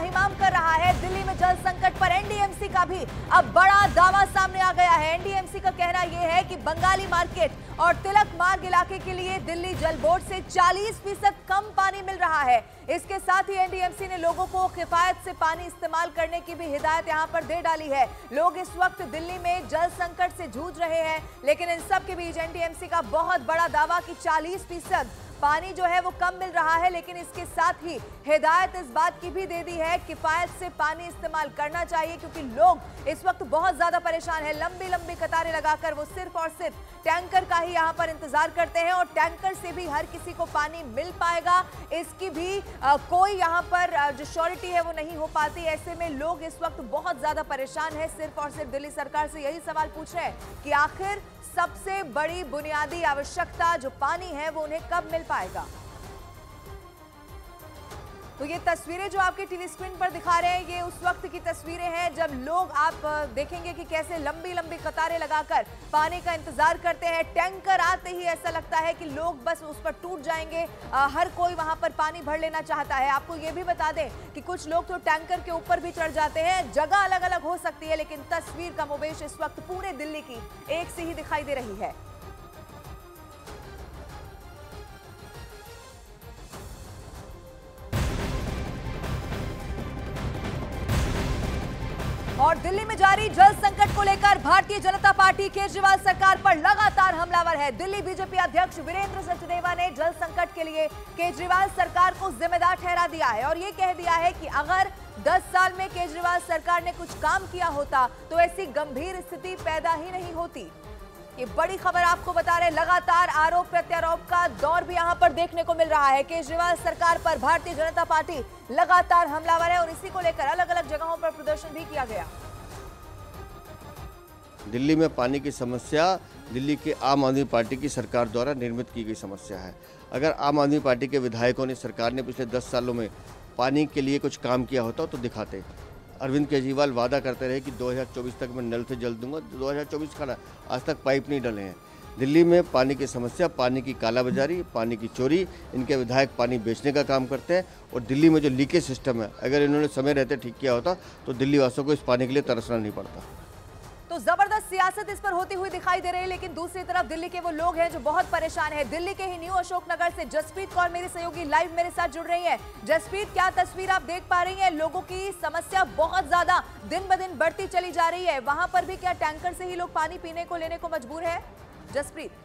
त्राहिमाम कर रहा है। दिल्ली में जल संकट पर एनडीएमसी का भी अब बड़ा दावा सामने आ गया है। एनडीएमसी का कहना यह है कि बंगाली मार्केट और तिलक मार्ग इलाके के लिए दिल्ली जल बोर्ड से 40% कम पानी मिल रहा है। इसके साथ ही एनडीएमसी ने लोगों को किफायत से पानी इस्तेमाल करने की भी हिदायत यहां पर दे डाली है। लोग इस वक्त दिल्ली में जल संकट से जूझ रहे हैं, लेकिन इन सब के बीच एनडीएमसी का बहुत बड़ा दावा कि 40% पानी जो है वो कम मिल रहा है, लेकिन इसके साथ ही हिदायत इस बात की भी दे दी है किफायत से पानी इस्तेमाल करना चाहिए, क्योंकि लोग इस वक्त बहुत ज्यादा परेशान है। लंबी लंबी कतारें लगाकर वो सिर्फ और सिर्फ टैंकर का ही यहां पर इंतजार करते हैं और टैंकर से भी हर किसी को पानी मिल पाएगा इसकी भी कोई यहां पर जो श्योरिटी है वो नहीं हो पाती। ऐसे में लोग इस वक्त बहुत ज्यादा परेशान है, सिर्फ और सिर्फ दिल्ली सरकार से यही सवाल पूछ रहे हैं कि आखिर सबसे बड़ी बुनियादी आवश्यकता जो पानी है वो उन्हें कब मिल पाएगा। तो ये तस्वीरें जो आपके टीवी स्क्रीन पर दिखा रहे हैं, ये उस वक्त की तस्वीरें हैं जब लोग, आप देखेंगे कि कैसे लंबी लंबी कतारें लगाकर पानी का इंतजार करते हैं। टैंकर आते ही ऐसा लगता है कि लोग बस उस पर टूट जाएंगे, हर कोई वहां पर पानी भर लेना चाहता है। आपको ये भी बता दें कि कुछ लोग तो टैंकर के ऊपर भी चढ़ जाते हैं। जगह अलग अलग हो सकती है, लेकिन तस्वीर कमोबेश इस वक्त पूरे दिल्ली की एक सी ही दिखाई दे रही है। और दिल्ली में जारी जल संकट को लेकर भारतीय जनता पार्टी केजरीवाल सरकार पर लगातार हमलावर है। दिल्ली बीजेपी अध्यक्ष वीरेंद्र सचदेवा ने जल संकट के लिए केजरीवाल सरकार को जिम्मेदार ठहरा दिया है और ये कह दिया है कि अगर 10 साल में केजरीवाल सरकार ने कुछ काम किया होता तो ऐसी गंभीर स्थिति पैदा ही नहीं होती। ये बड़ी खबर आपको बता रहे, लगातार आरोप प्रत्यारोप का दौर भी यहां पर देखने को मिल रहा है। केजरीवाल सरकार पर भारतीय जनता पार्टी लगातार हमलावर है और इसी को लेकर अलग अलग जगहों पर प्रदर्शन भी किया गया। दिल्ली में पानी की समस्या दिल्ली के आम आदमी पार्टी की सरकार द्वारा निर्मित की गई समस्या है। अगर आम आदमी पार्टी के विधायकों ने, सरकार ने पिछले 10 सालों में पानी के लिए कुछ काम किया होता तो दिखाते। अरविंद केजरीवाल वादा करते रहे कि 2024 तक मैं नल से जल दूंगा, 2024 का आज तक पाइप नहीं डले हैं। दिल्ली में पानी की समस्या, पानी की कालाबाजारी, पानी की चोरी, इनके विधायक पानी बेचने का काम करते हैं और दिल्ली में जो लीकेज सिस्टम है, अगर इन्होंने समय रहते ठीक किया होता तो दिल्ली वासियों को इस पानी के लिए तरसना नहीं पड़ता। तो जबरदस्त सियासत इस पर होती हुई दिखाई दे रही है, लेकिन दूसरी तरफ दिल्ली के वो लोग हैं जो बहुत परेशान हैं। दिल्ली के ही न्यू अशोकनगर से जसप्रीत कौर मेरी सहयोगी लाइव मेरे साथ जुड़ रही है। जसप्रीत, क्या तस्वीर आप देख पा रही हैं? लोगों की समस्या बहुत ज्यादा दिन ब दिन बढ़ती चली जा रही है। वहां पर भी क्या टैंकर से ही लोग पानी पीने को लेने को मजबूर है? जसप्रीत।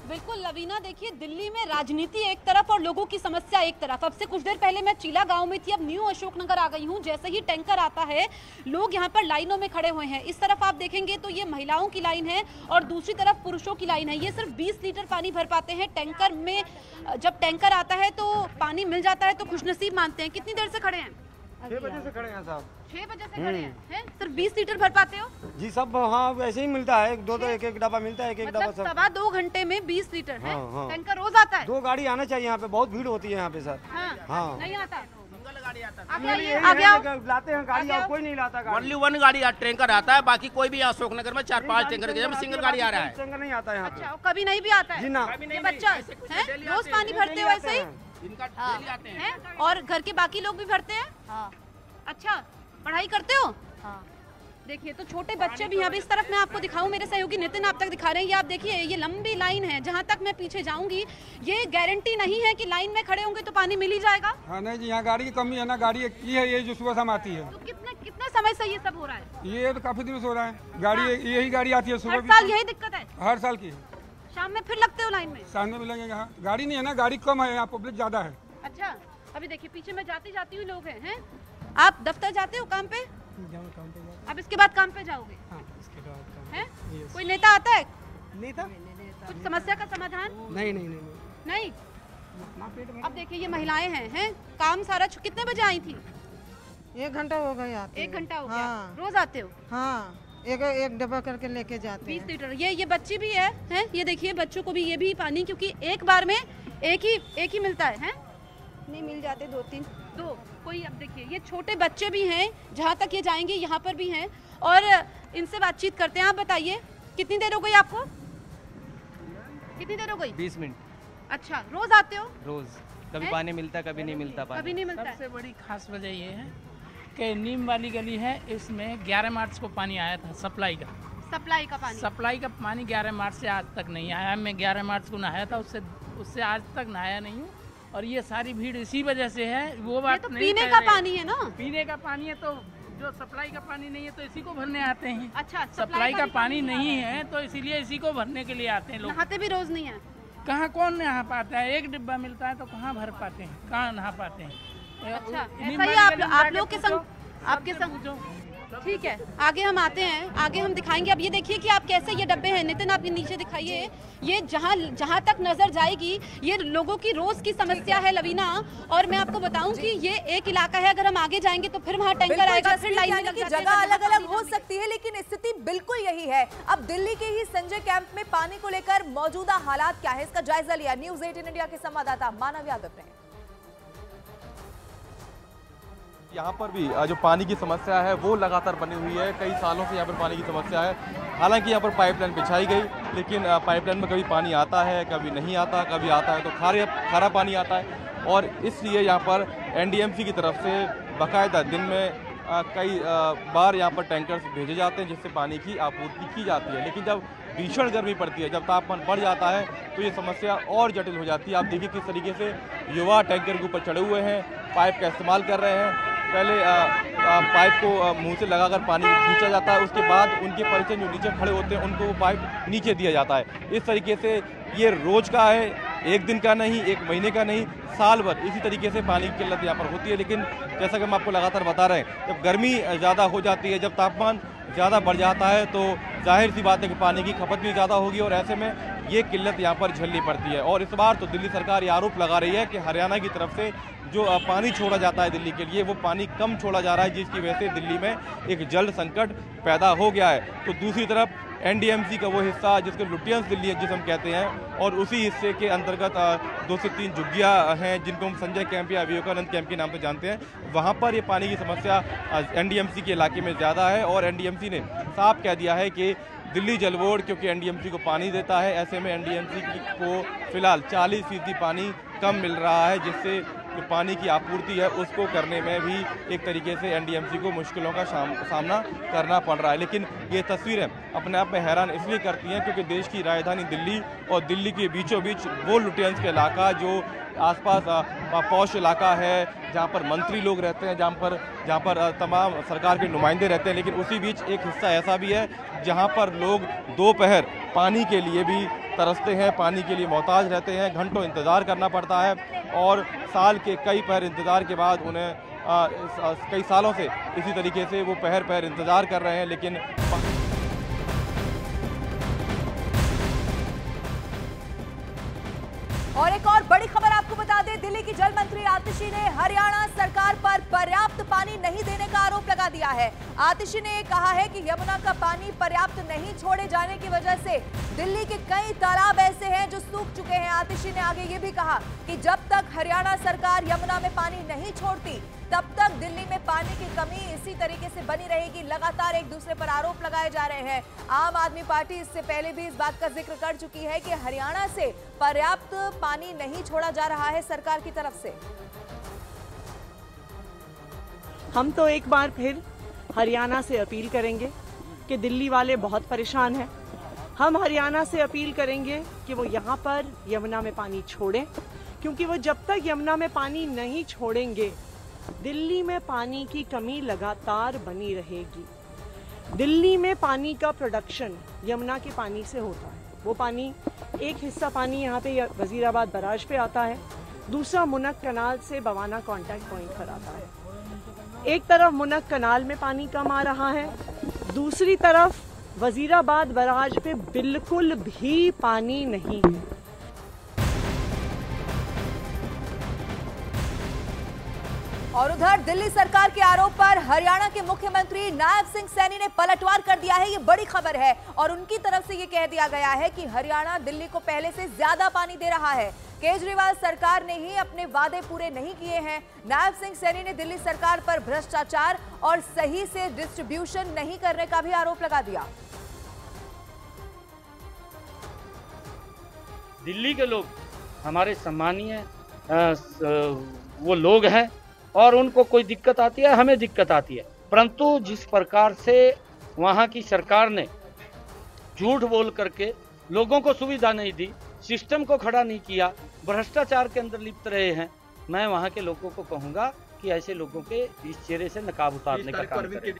बिल्कुल लवीना, देखिए दिल्ली में राजनीति एक तरफ और लोगों की समस्या एक तरफ। अब से कुछ देर पहले मैं चीला गांव में थी, अब न्यू अशोकनगर आ गई हूं। जैसे ही टैंकर आता है लोग यहां पर लाइनों में खड़े हुए हैं। इस तरफ आप देखेंगे तो ये महिलाओं की लाइन है और दूसरी तरफ पुरुषों की लाइन है। ये सिर्फ 20 लीटर पानी भर पाते हैं टैंकर में। जब टैंकर आता है तो पानी मिल जाता है तो खुशनसीब मानते हैं। कितनी देर से खड़े हैं? 6 बजे से खड़े हैं साहब। 6 बजे से खड़े हैं? सिर्फ 20 लीटर भर पाते हो? जी सब, हाँ वैसे ही मिलता है, दो एक डब्बा मिलता है, एक डब्बा सब। 2.25 घंटे में 20 लीटर है। हाँ। टैंकर रोज आता है? 2 गाड़ी आना चाहिए यहाँ पे, बहुत भीड़ होती है यहाँ पे सर। हाँ। नहीं आता? लाते हैं गाड़ी और कोई नहीं लाता गाड़ी। ओनली 1 गाड़ी टैंकर आता है, बाकी कोई भी यहाँ अशोकनगर में 4-5 टैंकर सिंगल गाड़ी आ रहा है। टैंकर नहीं आता है यहाँ पे। अच्छा, कभी नहीं भी आता है? जी ना। ये बच्चा रोज पानी भरते हो ऐसे ही? और घर के बाकी लोग भी भरते हैं? अच्छा, पढ़ाई करते हो? देखिए तो छोटे बच्चे भी यहाँ पे, इस तरफ मैं आपको दिखाऊं, मेरे सहयोगी नितिन आप तक दिखा रहे हैं। ये आप देखिए, ये लंबी लाइन है। जहाँ तक मैं पीछे जाऊंगी ये गारंटी नहीं है कि लाइन में खड़े होंगे तो पानी मिल ही जाएगा। हाँ नहीं जी, यहाँ गाड़ी की कमी है ना, गाड़ी एक ही है ये जो सुबह शाम आती है। तो कितने समय से ये सब हो रहा है? ये तो काफी दिनों से हो रहा है। गाड़ी यही गाड़ी आती है सुबह। हर साल यही दिक्कत है? हर साल की। शाम में फिर लगते हो लाइन में? शाम में मिलेंगे यहाँ, गाड़ी नहीं है ना, गाड़ी कम है यहाँ, पब्लिक ज्यादा है। अच्छा, अभी देखिए पीछे मैं जाती हुई लोग हैं। आप दफ्तर जाते हो काम पे? अब इसके बाद काम पे जाओगे? हाँ, इसके बाद है? कोई नेता आता है? नेता? कुछ समस्या का समाधान? नहीं। अब देखिए ये महिलाएं हैं काम सारा कितने बजे आई थी? 1 घंटा हो गया। 1 घंटा हो गया। हाँ। रोज आते हो? हाँ, एक डब्बा करके लेके जाते 20 लीटर। ये बच्ची भी है? ये देखिए बच्चों को भी ये भी पानी, क्योंकि एक बार में एक ही मिलता है? नहीं मिल जाते 2-3। कोई, अब देखिए ये छोटे बच्चे भी हैं, जहाँ तक ये जाएंगे यहाँ पर भी हैं और इनसे बातचीत करते हैं। आप बताइए कितनी देर हो गई आपको? कितनी देर हो गई? 20 मिनट। अच्छा, रोज आते हो? रोज। कभी पानी मिलता है, कभी नहीं मिलता पानी। कभी नहीं मिलता है। सबसे बड़ी खास वजह ये है कि नीम वाली गली है, इसमें 11 मार्च को पानी आया था सप्लाई का पानी 11 मार्च से आज तक नहीं आया। मैं 11 मार्च को नहाया था, उससे आज तक नहाया नहीं हूँ। और ये सारी भीड़ इसी वजह से है। वो बात तो नहीं, पीने का पानी है ना, पीने का पानी है, तो जो सप्लाई का पानी नहीं है तो इसी को भरने आते हैं। अच्छा, सप्लाई का पानी नहीं है तो इसीलिए इसी को भरने के लिए आते हैं लोग। नहाते भी रोज नहीं है। कहाँ कौन नहा पाता है? एक डिब्बा मिलता है तो कहाँ भर पाते हैं, कहाँ नहा पाते हैं? अच्छा, ऐसा ही आप लोग के संग, आपके संग। ठीक है, आगे हम आते हैं, आगे हम दिखाएंगे। अब ये देखिए कि आप कैसे ये डब्बे हैं, नितिन आप ये नीचे दिखाइए। ये जहाँ तक नजर जाएगी ये लोगों की रोज की समस्या है लवीना। और मैं आपको बताऊं कि ये एक इलाका है, अगर हम आगे जाएंगे तो फिर वहाँ टैंकर आएगा, फिर लाइन में जगह अलग अलग हो सकती है, लेकिन स्थिति बिल्कुल यही है। अब दिल्ली के ही संजय कैंप में पानी को लेकर मौजूदा हालात क्या है, इसका जायजा लिया न्यूज़ 18 इंडिया के संवाददाता मानव यादव ने। यहाँ पर भी जो पानी की समस्या है वो लगातार बनी हुई है। कई सालों से यहाँ पर पानी की समस्या है। हालांकि यहाँ पर पाइपलाइन बिछाई गई, लेकिन पाइपलाइन में कभी पानी आता है, कभी नहीं आता, कभी आता है तो खारा पानी आता है। और इसलिए यहाँ पर एनडीएमसी की तरफ से बाकायदा दिन में कई बार यहाँ पर टैंकर्स भेजे जाते हैं जिससे पानी की आपूर्ति की जाती है। लेकिन जब भीषण गर्मी पड़ती है, जब तापमान बढ़ जाता है तो ये समस्या और जटिल हो जाती है। आप देखिए किस तरीके से युवा टैंकर के ऊपर चढ़े हुए हैं, पाइप का इस्तेमाल कर रहे हैं। पहले पाइप को मुंह से लगाकर पानी खींचा जाता है, उसके बाद उनके परिचय जो नीचे खड़े होते हैं उनको वो पाइप नीचे दिया जाता है। इस तरीके से ये रोज का है, एक दिन का नहीं, एक महीने का नहीं, साल भर इसी तरीके से पानी की किल्लत यहाँ पर होती है। लेकिन जैसा कि हम आपको लगातार बता रहे हैं, जब गर्मी ज़्यादा हो जाती है, जब तापमान ज़्यादा बढ़ जाता है तो जाहिर सी बात है कि पानी की खपत भी ज़्यादा होगी और ऐसे में ये किल्लत यहाँ पर झेलनी पड़ती है। और इस बार तो दिल्ली सरकार ये आरोप लगा रही है कि हरियाणा की तरफ से जो पानी छोड़ा जाता है दिल्ली के लिए, वो पानी कम छोड़ा जा रहा है, जिसकी वजह से दिल्ली में एक जल संकट पैदा हो गया है। तो दूसरी तरफ एनडीएमसी का वो हिस्सा जिसको लुटियंस दिल्ली है जिसे हम कहते हैं, और उसी हिस्से के अंतर्गत 2 से 3 झुग्गियाँ हैं जिनको हम संजय कैंप या विवेकानंद कैंप के नाम से जानते हैं। वहाँ पर ये पानी की समस्या एनडीएमसी के इलाके में ज़्यादा है और एनडीएमसी ने साफ कह दिया है कि दिल्ली जल बोर्ड क्योंकि एनडीएमसी को पानी देता है, ऐसे में एनडीएमसी को फिलहाल 40% पानी कम मिल रहा है, जिससे जो पानी की आपूर्ति है उसको करने में भी एक तरीके से एनडीएमसी को मुश्किलों का सामना करना पड़ रहा है। लेकिन ये तस्वीरें अपने आप में हैरान इसलिए करती हैं क्योंकि देश की राजधानी दिल्ली और दिल्ली के बीचों बीच वो लुटियंस का इलाका जो आसपास पौष इलाका है, जहाँ पर मंत्री लोग रहते हैं, जहाँ पर तमाम सरकार के नुमाइंदे रहते हैं, लेकिन उसी बीच एक हिस्सा ऐसा भी है जहाँ पर लोग दोपहर पानी के लिए भी तरसते हैं, पानी के लिए मोहताज रहते हैं, घंटों इंतज़ार करना पड़ता है और साल के कई पहर इंतज़ार के बाद उन्हें कई सालों से इसी तरीके से वो पहर इंतज़ार कर रहे हैं। लेकिन और एक और बड़ी खबर आपको बता दें, दिल्ली की जल मंत्री आतिशी ने हरियाणा सरकार पर पर्याप्त पानी नहीं देने का आरोप लगा दिया है। आतिशी ने कहा है कि यमुना का पानी पर्याप्त नहीं छोड़े जाने की वजह से दिल्ली के कई तालाब ऐसे हैं जो सूख चुके हैं। आतिशी ने आगे ये भी कहा कि जब तक हरियाणा सरकार यमुना में पानी नहीं छोड़ती तब तक दिल्ली में पानी की कमी इसी तरीके से बनी रहेगी। लगातार एक दूसरे पर आरोप लगाए जा रहे हैं। आम आदमी पार्टी इससे पहले भी इस बात का जिक्र कर चुकी है कि हरियाणा से पर्याप्त पानी नहीं छोड़ा जा रहा है सरकार की तरफ से। हम तो एक बार फिर हरियाणा से अपील करेंगे कि दिल्ली वाले बहुत परेशान हैं। हम हरियाणा से अपील करेंगे कि वो यहाँ पर यमुना में पानी छोड़ें, क्योंकि वो जब तक यमुना में पानी नहीं छोड़ेंगे दिल्ली में पानी की कमी लगातार बनी रहेगी। दिल्ली में पानी का प्रोडक्शन यमुना के पानी से होता है। वो पानी, एक हिस्सा पानी यहाँ पे वजीराबाद बराज पे आता है, दूसरा मुनक कनाल से बवाना कॉन्टैक्ट पॉइंट पर आता है। एक तरफ मुनक कनाल में पानी कम आ रहा है, दूसरी तरफ वजीराबाद बराज पे बिल्कुल भी पानी नहीं है। और उधर दिल्ली सरकार के आरोप पर हरियाणा के मुख्यमंत्री नायब सिंह सैनी ने पलटवार कर दिया है। ये बड़ी खबर है और उनकी तरफ से ये कह दिया गया है कि हरियाणा दिल्ली को पहले से ज्यादा पानी दे रहा है। केजरीवाल सरकार ने ही अपने वादे पूरे नहीं किए हैं। नायब सिंह सैनी ने दिल्ली सरकार पर भ्रष्टाचार और सही से डिस्ट्रीब्यूशन नहीं करने का भी आरोप लगा दिया। दिल्ली के लोग हमारे सम्मानीय वो लोग हैं और उनको कोई दिक्कत आती है, हमें दिक्कत आती है। परंतु जिस प्रकार से वहाँ की सरकार ने झूठ बोल करके लोगों को सुविधा नहीं दी, सिस्टम को खड़ा नहीं किया, भ्रष्टाचार के अंदर लिप्त रहे हैं, मैं वहाँ के लोगों को कहूँगा कि ऐसे लोगों के इस चेहरे से नकाब उतारने का काम करें।